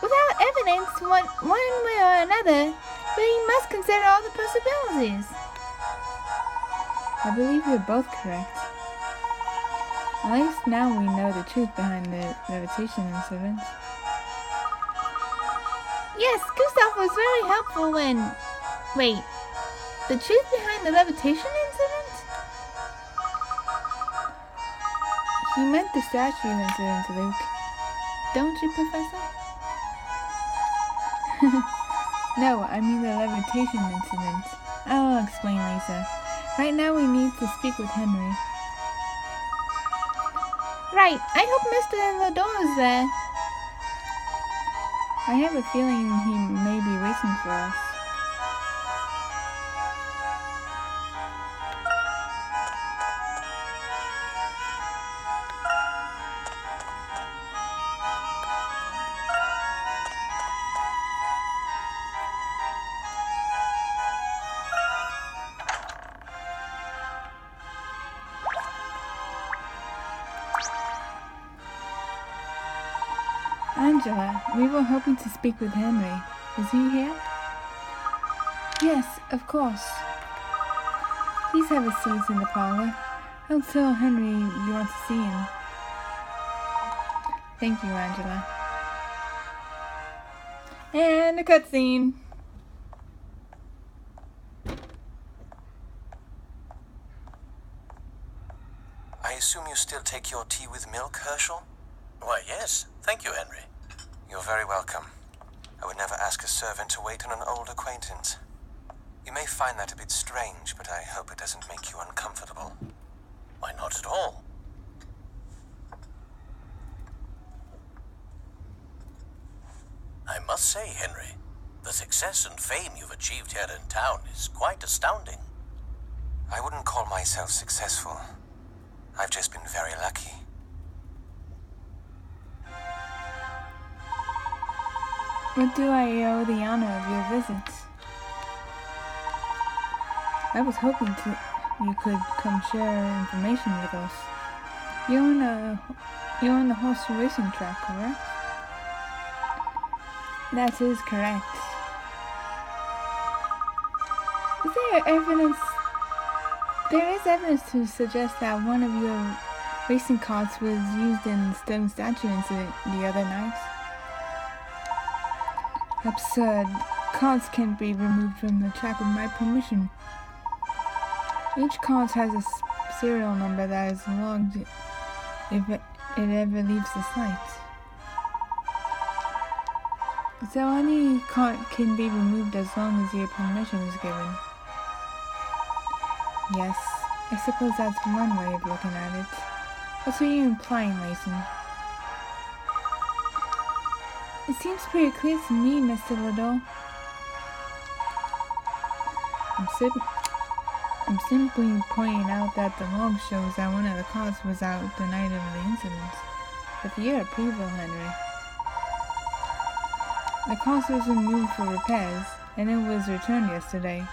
Without evidence, one way or another, we must consider all the possibilities. I believe you're both correct. At least now we know the truth behind the levitation incident. Yes, Gustav was very helpful when... Wait, the truth behind the levitation incident? He meant the statue incident, Luke. Don't you, Professor? No, I mean the levitation incident. I'll explain, Lisa. Right now we need to speak with Henry. Right, I hope Mr. Lador is there. I have a feeling he may be waiting for us. Angela, we were hoping to speak with Henry. Is he here? Yes, of course. Please have a seat in the parlor. I'll tell Henry you want to see him. Thank you, Angela. And a cutscene. I assume you still take your tea with milk, Herschel? Why, yes. Thank you, Henry. You're very welcome. I would never ask a servant to wait on an old acquaintance. You may find that a bit strange, but I hope it doesn't make you uncomfortable. Why, not at all. I must say, Henry, the success and fame you've achieved here in town is quite astounding. I wouldn't call myself successful. I've just been very lucky. What do I owe the honor of your visit? I was hoping you could come share information with us. You're on the horse racing track, correct? That is correct. Is there evidence? There is evidence to suggest that one of your racing carts was used in the stone statue incident the other night. Absurd. Cards can't be removed from the track with my permission. Each card has a serial number that is logged if it ever leaves the site. So any card can be removed as long as your permission is given. Yes, I suppose that's one way of looking at it. What are you implying, Layton? It seems pretty clear to me, Mr. Liddell. I'm simply pointing out that the log shows that one of the cars was out the night of the incident. With your approval, Henry. The car was removed for repairs, and it was returned yesterday.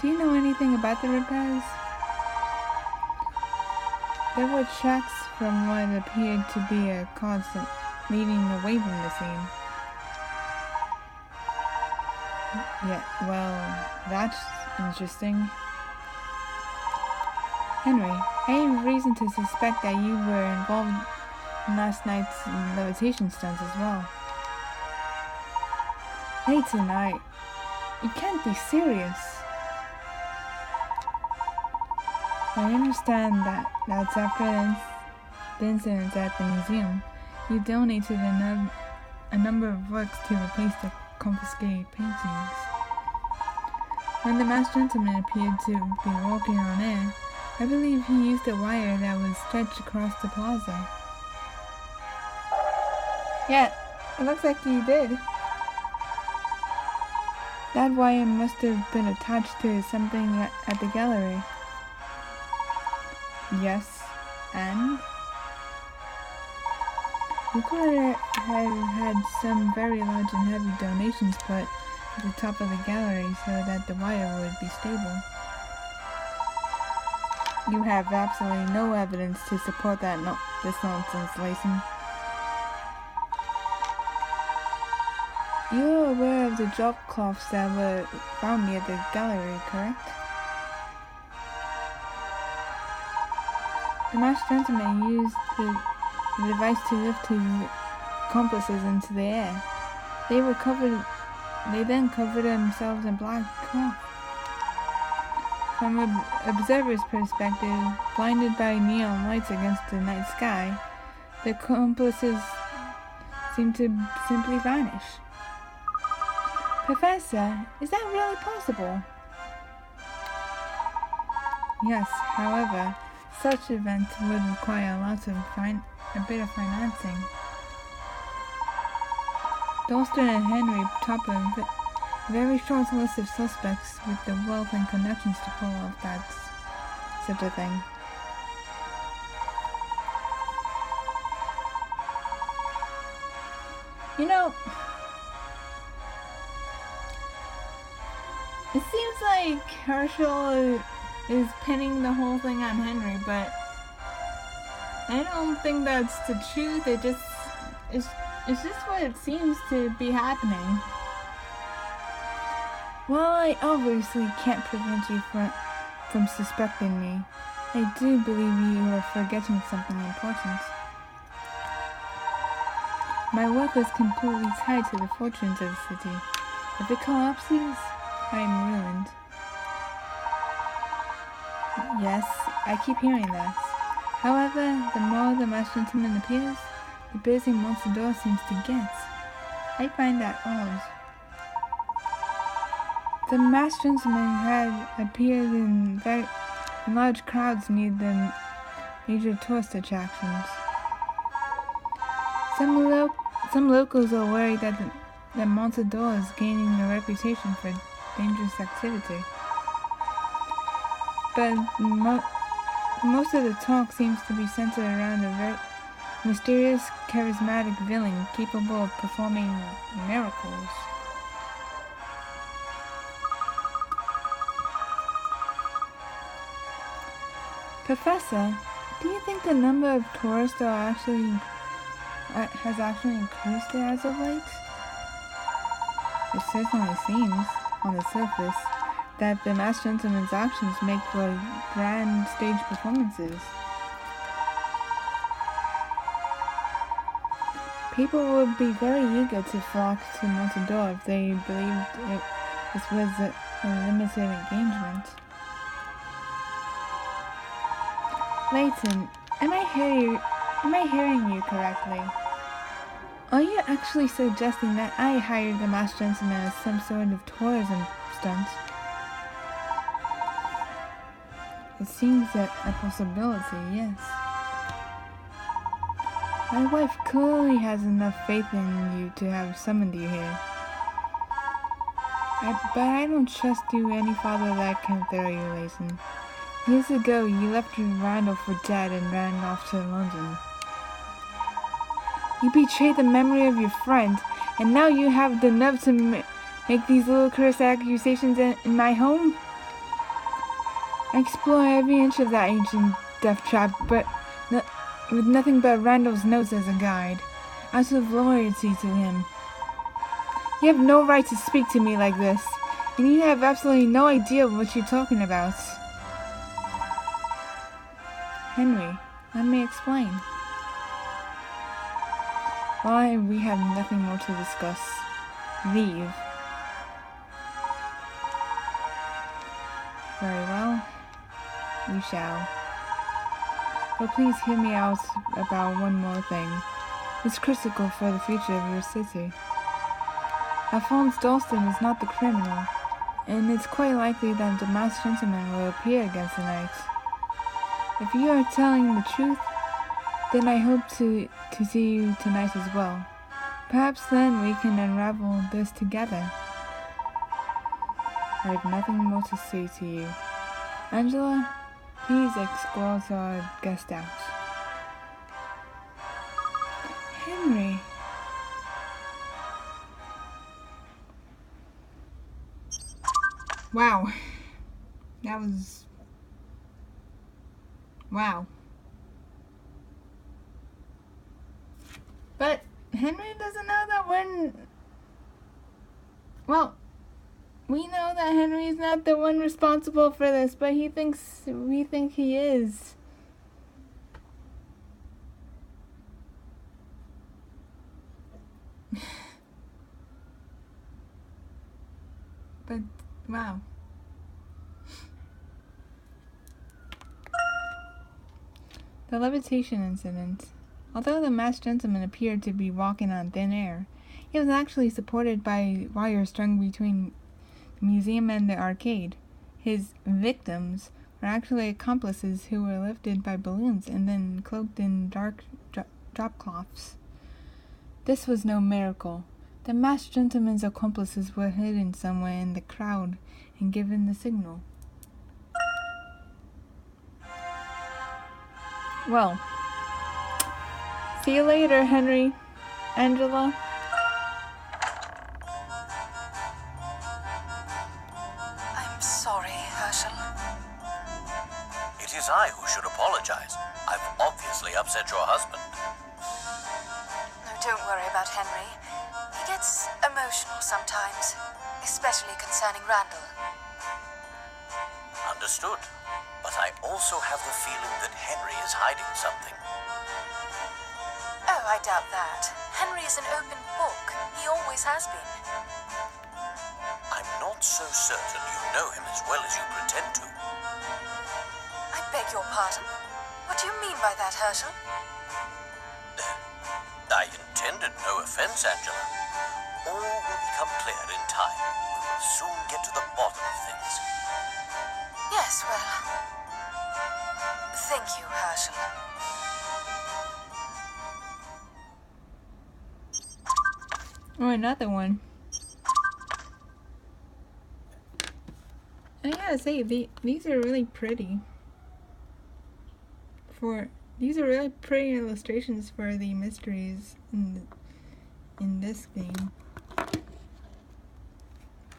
Do you know anything about the repairs? There were tracks from what appeared to be a car leading away from the scene. Yeah, well, that's interesting. Henry, I have reason to suspect that you were involved in last night's levitation stunts as well. Layton, you can't be serious. I understand that that's after the incident at the museum. You donated a number of works to replace the confiscated paintings. When the masked gentleman appeared to be walking on air, I believe he used a wire that was stretched across the plaza. Yeah, it looks like he did. That wire must have been attached to something at the gallery. Yes, and? We could have had some very large and heavy donations put at the top of the gallery so that the wire would be stable. You have absolutely no evidence to support this nonsense, Layton. You're aware of the drop cloths that were found near the gallery, correct? The masked gentleman used the device to lift his accomplices into the air. They then covered themselves in black cloth. From an observer's perspective, blinded by neon lights against the night sky, the accomplices seemed to simply vanish. Professor, is that really possible? Yes, however, such events would require a bit of financing. Dalston and Henry top a very short list of suspects with the wealth and connections to pull off such a thing. You know, it seems like Herschel is pinning the whole thing on Henry, but I don't think that's the truth. It's just what it seems to be happening. While I obviously can't prevent you from suspecting me, I do believe you are forgetting something important. My work is completely tied to the fortunes of the city. If it collapses, I am ruined. Yes, I keep hearing that. However, the more the masked gentleman appears, the busier Monstador seems to get. I find that odd. The masked gentleman had appeared in large crowds near the major tourist attractions. Some locals are worried that Monstador is gaining a reputation for dangerous activity. But most of the talk seems to be centered around a very mysterious, charismatic villain capable of performing miracles. Professor, do you think the number of tourists has actually increased as of late? It certainly seems, on the surface, that the masked gentleman's actions make for grand stage performances. People would be very eager to flock to Monstador if they believed this was a limited engagement. Layton, am I hearing you correctly? Are you actually suggesting that I hired the masked gentleman as some sort of tourism stunt? It seems a possibility, yes. My wife clearly has enough faith in you to have summoned you here. But I don't trust you any farther than I can throw you, Layton. Years ago, you left Randall for dead and ran off to London. You betrayed the memory of your friend, and now you have the nerve to make these ludicrous accusations in my home? I explore every inch of that ancient death trap, but with nothing but Randall's notes as a guide, out of loyalty to him. You have no right to speak to me like this, and you have absolutely no idea what you're talking about. Henry, let me explain. Why, we have nothing more to discuss. Leave. Very well. We shall. But please hear me out about one more thing. It's critical for the future of your city. Alphonse Dalston is not the criminal, and it's quite likely that the masked gentleman will appear against the night. If you are telling the truth, then I hope to see you tonight as well. Perhaps then we can unravel this together. I have nothing more to say to you. Angela, please escort our guest out. Henry. Wow. That was... wow. But Henry doesn't know that Well, we know that Henry is not the one responsible for this, but we think he is. But, wow. The levitation incident. Although the masked gentleman appeared to be walking on thin air, he was actually supported by wires strung between the museum and the arcade. His victims were actually accomplices who were lifted by balloons and then cloaked in dark drop cloths. This was no miracle. The masked gentleman's accomplices were hidden somewhere in the crowd and given the signal. Well, see you later, Henry. Angela. I'm sorry, Herschel. It is I who should apologize. I've obviously upset your husband. No, don't worry about Henry. He gets emotional sometimes, especially concerning Randall. Understood. But I also have the feeling that Henry is hiding something. Oh, I doubt that. Henry is an open book. He always has been. I'm not so certain you know him as well as you pretend to. I beg your pardon. What do you mean by that, Herschel? I intended no offense, Angela. All will become clear in time. We will soon get to the bottom of things. Yes, well... Thank you, Herschel. Oh, another one. I gotta say, these are really pretty. These are really pretty illustrations for the mysteries in this game. I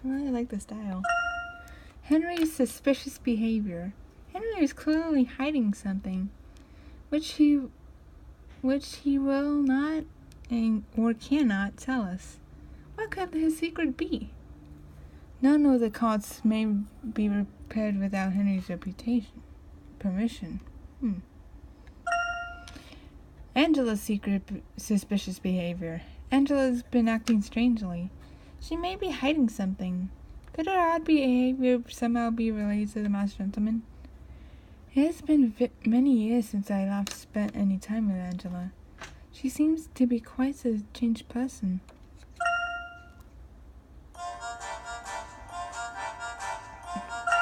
really like the style. Henry's suspicious behavior. Henry is clearly hiding something, which he will not or cannot tell us. What could his secret be? None of the cots may be repaired without Henry's permission. Angela's secret suspicious behavior. Angela's been acting strangely. She may be hiding something. Could her odd behavior somehow be related to the masked gentleman? It has been many years since I last spent any time with Angela. She seems to be quite a changed person.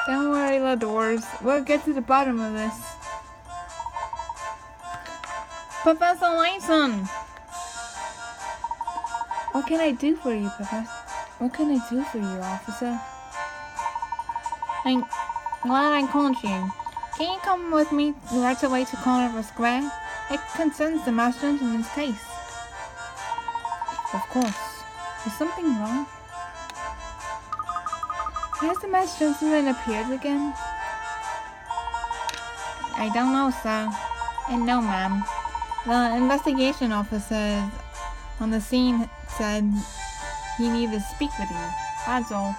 Don't worry, La Doors. We'll get to the bottom of this. Professor Layton! What can I do for you, Professor? What can I do for you, officer? I'm glad I called you. Can you come with me right away to Carnival Square? It concerns the masked gentleman's case. Of course. Is something wrong? Has the masked gentleman appeared again? I don't know, sir. And no, ma'am. The investigation officer on the scene said he needed to speak with you. That's all.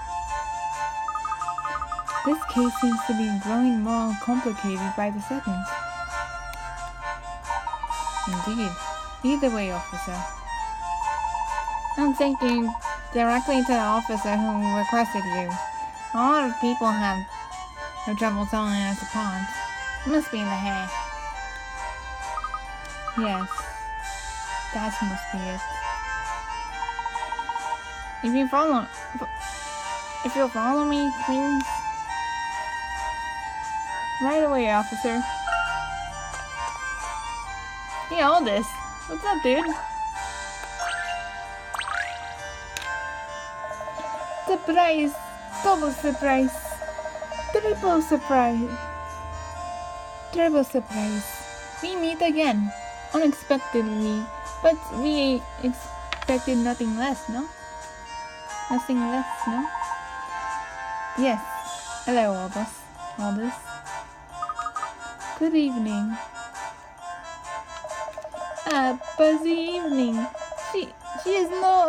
This case seems to be growing more complicated by the second. Indeed. Either way, officer. I'm thinking directly to the officer who requested you. A lot of people have trouble telling us apart. It must be in the hair. Yes. That must be it. If you'll follow me, please. Right away, officer. Hey, Aldous. What's up, dude? Surprise! Double surprise! Triple surprise! Triple surprise! We meet again. Unexpectedly. But we expected nothing less, no? Nothing less, no? Yes. Hello, Aldous. Good evening. A buzzy evening. She is no